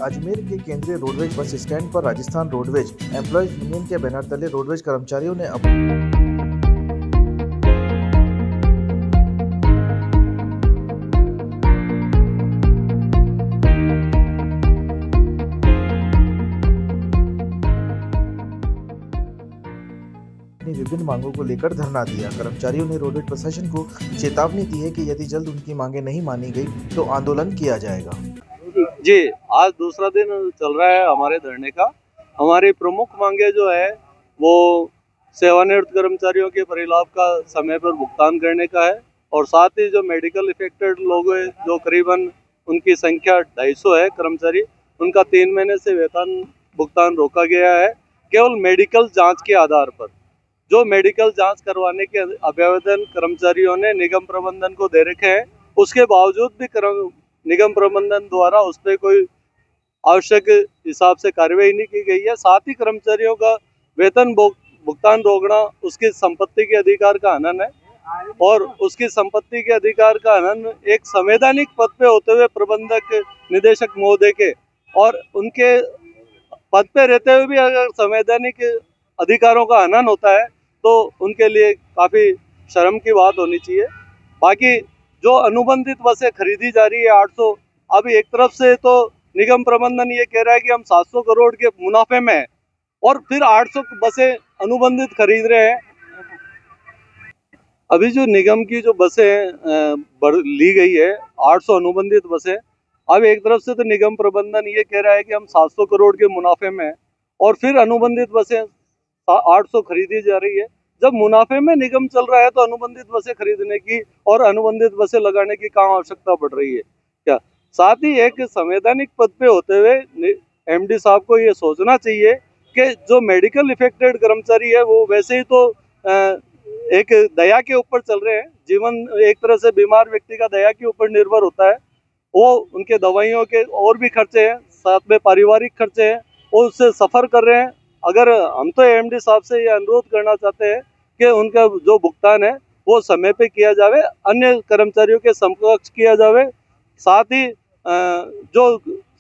अजमेर के केंद्रीय roadways bus stand पर राजस्थान रोडवेज एम्प्लॉयज यूनियन के बैनर तले रोडवेज कर्मचारियों ने अपनी विभिन्न मांगों को लेकर धरना दिया। कर्मचारियों ने रोडवेज प्रशासन को चेतावनी दी है कि यदि जल्द उनकी मांगें नहीं मानी गई तो आंदोलन किया जाएगा। जी, आज दूसरा दिन चल रहा है हमारे धरने का। हमारी प्रमुख मांगे जो है वो सेवानिवृत्त कर्मचारियों के परिलाभ का समय पर भुगतान करने का है और साथ ही जो मेडिकल इफेक्टेड लोग हैं जो करीबन उनकी संख्या 250 है कर्मचारी, उनका 3 महीने से वेतन भुगतान रोका गया है केवल मेडिकल जांच के आधार पर। जो मेडिकल जांच करवाने के अभ्यावेदन कर्मचारियों ने निगम प्रबंधन को दे रखे हैं, उसके बावजूद भी निगम प्रबंधन द्वारा उस पर कोई आवश्यक हिसाब से कार्रवाई नहीं की गई है। साथ ही कर्मचारियों का वेतन भुगतान रोकना उसकी संपत्ति के अधिकार का हनन है और उसकी संपत्ति के अधिकार का हनन एक संवैधानिक पद पे होते हुए प्रबंधक निदेशक महोदय के और उनके पद पे रहते हुए भी अगर संवैधानिक अधिकारों का हनन होता है तो उनके लिए काफ़ी शर्म की बात होनी चाहिए। बाकी जो अनुबंधित बसें खरीदी जा रही है 800, अभी एक तरफ से तो निगम प्रबंधन ये कह रहा है कि हम 700 करोड़ के मुनाफे में हैं और फिर 800 बसें अनुबंधित खरीद रहे हैं। अभी जो निगम की जो बसें ली गई है 800 अनुबंधित बसें, अब एक तरफ से तो निगम प्रबंधन ये कह रहा है कि हम 700 करोड़ के मुनाफे में हैं और फिर अनुबंधित बसें 800 खरीदी जा रही है। जब मुनाफे में निगम चल रहा है तो अनुबंधित बसें खरीदने की और अनुबंधित बसें लगाने की कहाँ आवश्यकता पड़ रही है क्या? साथ ही एक संवैधानिक पद पे होते हुए एमडी साहब को ये सोचना चाहिए कि जो मेडिकल इफेक्टेड कर्मचारी है वो वैसे ही तो एक दया के ऊपर चल रहे हैं। जीवन एक तरह से बीमार व्यक्ति का दया के ऊपर निर्भर होता है। वो उनके दवाइयों के और भी खर्चे हैं, साथ में पारिवारिक खर्चे हैं, वो उससे सफ़र कर रहे हैं। अगर हम तो एमडी साहब से ये अनुरोध करना चाहते हैं कि उनका जो भुगतान है वो समय पे किया जावे, अन्य कर्मचारियों के समकक्ष किया जावे। साथ ही जो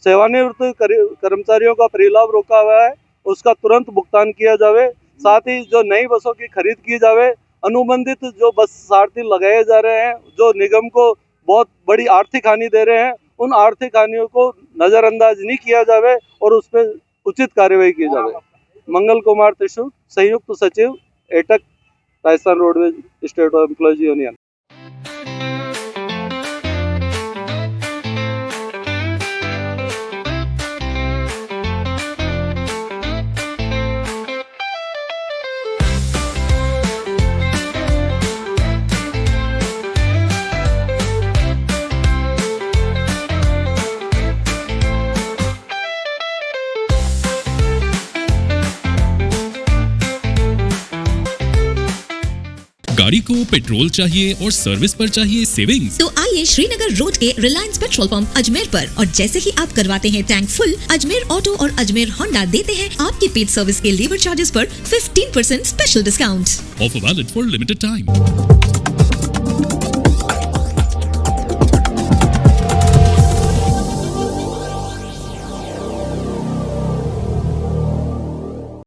सेवानिवृत्त कर्मचारियों का परिलाभ रोका हुआ है उसका तुरंत भुगतान किया जावे। साथ ही जो नई बसों की खरीद की जावे। अनुबंधित जो बस सारथी लगाए जा रहे हैं जो निगम को बहुत बड़ी आर्थिक हानि दे रहे हैं, उन आर्थिक हानियों को नज़रअंदाज नहीं किया जावे और उस पर उचित कार्रवाई की जावे। मंगल कुमार त्रिशूल, संयुक्त सचिव AITUC, Rajasthan roadways state employees union. गाड़ी को पेट्रोल चाहिए और सर्विस पर चाहिए सेविंग्स, तो आइए श्रीनगर रोड के रिलायंस पेट्रोल पंप अजमेर पर और जैसे ही आप करवाते हैं टैंक फुल, अजमेर ऑटो और अजमेर होंडा देते हैं आपकी पेड सर्विस के लेबर चार्जेस पर 15% special discount. Offer valid for limited time.